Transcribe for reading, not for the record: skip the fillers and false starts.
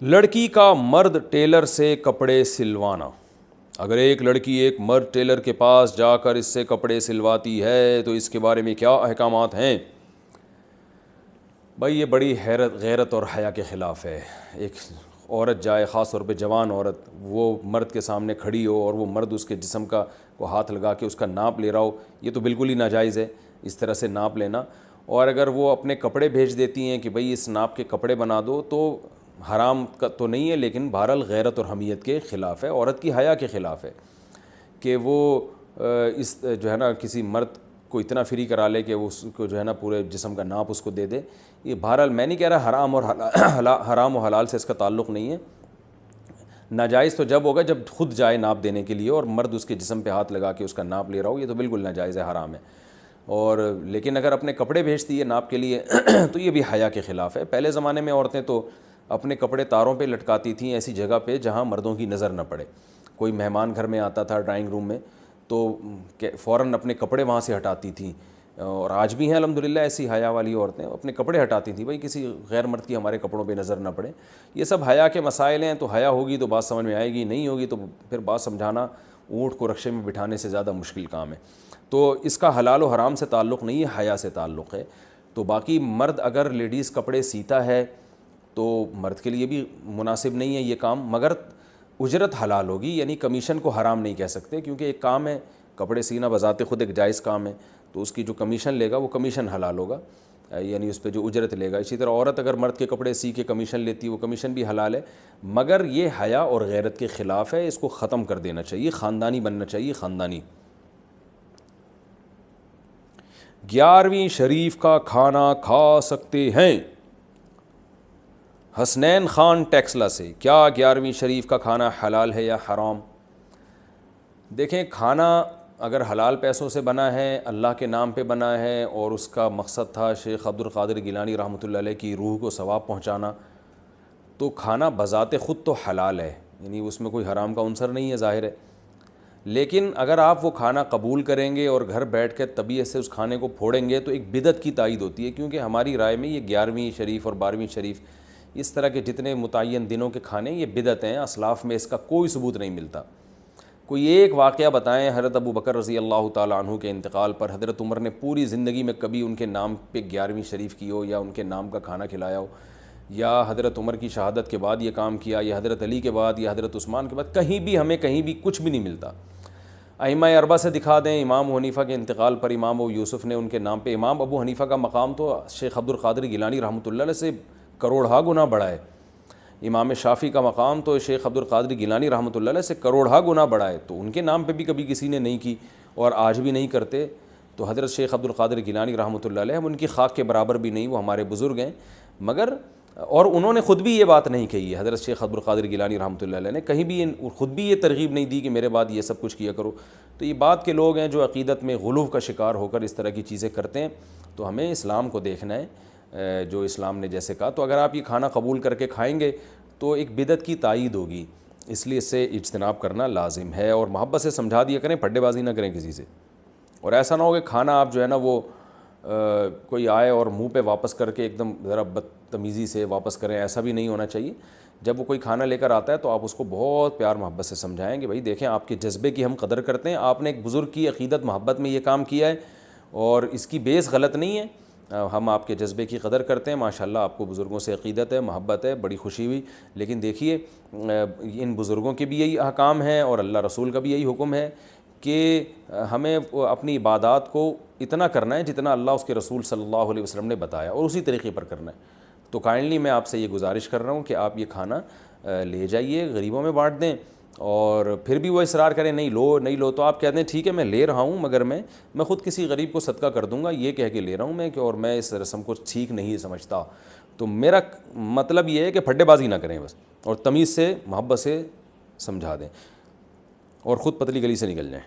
لڑکی کا مرد ٹیلر سے کپڑے سلوانا. اگر ایک لڑکی ایک مرد ٹیلر کے پاس جا کر اس سے کپڑے سلواتی ہے تو اس کے بارے میں کیا احکامات ہیں؟ بھائی یہ بڑی غیرت اور حیا کے خلاف ہے. ایک عورت جائے، خاص طور پہ جوان عورت، وہ مرد کے سامنے کھڑی ہو اور وہ مرد اس کے جسم کو ہاتھ لگا کے اس کا ناپ لے رہا ہو، یہ تو بالکل ہی ناجائز ہے اس طرح سے ناپ لینا. اور اگر وہ اپنے کپڑے بھیج دیتی ہیں کہ بھئی اس ناپ کے کپڑے بنا دو، تو حرام کا تو نہیں ہے لیکن بہرحال غیرت اور حمیت کے خلاف ہے، عورت کی حیا کے خلاف ہے کہ وہ اس جو ہے نا کسی مرد کو اتنا فری کرا لے کہ اس کو جو ہے نا پورے جسم کا ناپ اس کو دے دے. یہ بہرحال میں نہیں کہہ رہا حرام و حلال سے اس کا تعلق نہیں ہے. ناجائز تو جب ہوگا جب خود جائے ناپ دینے کے لیے اور مرد اس کے جسم پہ ہاتھ لگا کے اس کا ناپ لے رہا ہو، یہ تو بالکل ناجائز ہے، حرام ہے. اور لیکن اگر اپنے کپڑے بھیجتی ہے ناپ کے لیے تو یہ بھی حیا کے خلاف ہے. پہلے زمانے میں عورتیں تو اپنے کپڑے تاروں پہ لٹکاتی تھیں ایسی جگہ پہ جہاں مردوں کی نظر نہ پڑے. کوئی مہمان گھر میں آتا تھا ڈرائنگ روم میں تو فوراً اپنے کپڑے وہاں سے ہٹاتی تھیں. اور آج بھی ہیں الحمدللہ ایسی حیا والی عورتیں، اپنے کپڑے ہٹاتی تھیں بھائی کسی غیر مرد کی ہمارے کپڑوں پہ نظر نہ پڑے. یہ سب حیا کے مسائل ہیں. تو حیا ہوگی تو بات سمجھ میں آئے گی، نہیں ہوگی تو پھر بات سمجھانا اونٹ کو رکشے میں بٹھانے سے زیادہ مشکل کام ہے. تو اس کا حلال و حرام سے تعلق نہیں ہے، حیا سے تعلق ہے. تو باقی مرد اگر لیڈیز کپڑے سیتا ہے تو مرد کے لیے بھی مناسب نہیں ہے یہ کام، مگر اجرت حلال ہوگی. یعنی کمیشن کو حرام نہیں کہہ سکتے کیونکہ ایک کام ہے، کپڑے سینا بذات خود ایک جائز کام ہے، تو اس کی جو کمیشن لے گا وہ کمیشن حلال ہوگا، یعنی اس پہ جو اجرت لے گا. اسی طرح عورت اگر مرد کے کپڑے سی کے کمیشن لیتی ہے وہ کمیشن بھی حلال ہے. مگر یہ حیا اور غیرت کے خلاف ہے، اس کو ختم کر دینا چاہیے، خاندانی بننا چاہیے، خاندانی. 11ویں شریف کا کھانا کھا سکتے ہیں؟ حسنین خان ٹیکسلا سے، کیا 11ویں شریف کا کھانا حلال ہے یا حرام؟ دیکھیں، کھانا اگر حلال پیسوں سے بنا ہے، اللہ کے نام پہ بنا ہے اور اس کا مقصد تھا شیخ عبد القادر گیلانی رحمۃ اللہ علیہ کی روح کو ثواب پہنچانا، تو کھانا بذات خود تو حلال ہے، یعنی اس میں کوئی حرام کا عنصر نہیں ہے، ظاہر ہے. لیکن اگر آپ وہ کھانا قبول کریں گے اور گھر بیٹھ کے طبیعت سے اس کھانے کو پھوڑیں گے تو ایک بدعت کی تائید ہوتی ہے. کیونکہ ہماری رائے میں یہ 11ویں شریف اور 12ویں شریف اس طرح کے جتنے متعین دنوں کے کھانے یہ بدعت ہیں. اسلاف میں اس کا کوئی ثبوت نہیں ملتا. کوئی ایک واقعہ بتائیں حضرت ابو بکر رضی اللہ تعالیٰ عنہ کے انتقال پر حضرت عمر نے پوری زندگی میں کبھی ان کے نام پہ 11ویں شریف کی ہو، یا ان کے نام کا کھانا کھلایا ہو، یا حضرت عمر کی شہادت کے بعد یہ کام کیا، یا حضرت علی کے بعد، یا حضرت عثمان کے بعد. ہمیں کہیں بھی کچھ بھی نہیں ملتا. ائمہ اربعہ سے دکھا دیں، امام ابو حنیفہ کے انتقال پر امام ابو یوسف نے ان کے نام پہ، امام ابو حنیفہ کا مقام تو شیخ عبد القادر گیلانی رحمۃ اللہ علیہ سے کروڑہا گنا بڑا ہے. امام شافعی کا مقام تو شیخ عبد القادر گیلانی رحمۃ اللہ علیہ سے کروڑہا گنا بڑا ہے. تو ان کے نام پہ بھی کبھی کسی نے نہیں کی اور آج بھی نہیں کرتے. تو حضرت شیخ عبد القادر گیلانی رحمۃ اللہ علیہ، ہم ان کی خاک کے برابر بھی نہیں، وہ ہمارے بزرگ ہیں. مگر اور انہوں نے خود بھی یہ بات نہیں کہی ہے، حضرت شیخ عبد القادر گیلانی رحمۃ اللہ علیہ نے کہیں بھی خود بھی یہ ترغیب نہیں دی کہ میرے بعد یہ سب کچھ کیا کرو. تو یہ بات کے لوگ ہیں جو عقیدت میں غلو کا شکار ہو کر اس طرح کی چیزیں کرتے ہیں. تو ہمیں اسلام کو دیکھنا ہے، جو اسلام نے جیسے کہا. تو اگر آپ یہ کھانا قبول کر کے کھائیں گے تو ایک بدعت کی تائید ہوگی، اس لیے اس سے اجتناب کرنا لازم ہے. اور محبت سے سمجھا دیا کریں، پھڈے بازی نہ کریں کسی سے. اور ایسا نہ ہو کہ کھانا آپ جو ہے نا وہ کوئی آئے اور منہ پہ واپس کر کے ایک دم ذرا بدتمیزی سے واپس کریں، ایسا بھی نہیں ہونا چاہیے. جب وہ کوئی کھانا لے کر آتا ہے تو آپ اس کو بہت پیار محبت سے سمجھائیں کہ بھائی دیکھیں آپ کے جذبے کی ہم قدر کرتے ہیں، آپ نے ایک بزرگ کی عقیدت محبت میں یہ کام کیا ہے اور اس کی بیس غلط نہیں ہے، ہم آپ کے جذبے کی قدر کرتے ہیں. ماشاءاللہ آپ کو بزرگوں سے عقیدت ہے، محبت ہے، بڑی خوشی ہوئی. لیکن دیکھیے ان بزرگوں کے بھی یہی احکام ہیں اور اللہ رسول کا بھی یہی حکم ہے کہ ہمیں اپنی عبادات کو اتنا کرنا ہے جتنا اللہ اس کے رسول صلی اللہ علیہ وسلم نے بتایا اور اسی طریقے پر کرنا ہے. تو کائنڈلی میں آپ سے یہ گزارش کر رہا ہوں کہ آپ یہ کھانا لے جائیے، غریبوں میں بانٹ دیں. اور پھر بھی وہ اصرار کریں نہیں لو تو آپ کہتے ہیں ٹھیک ہے میں لے رہا ہوں مگر میں خود کسی غریب کو صدقہ کر دوں گا، یہ کہہ کے لے رہا ہوں میں کہ اور میں اس رسم کو ٹھیک نہیں سمجھتا. تو میرا مطلب یہ ہے کہ پھڈے بازی نہ کریں بس، اور تمیز سے محبت سے سمجھا دیں اور خود پتلی گلی سے نکل جائیں.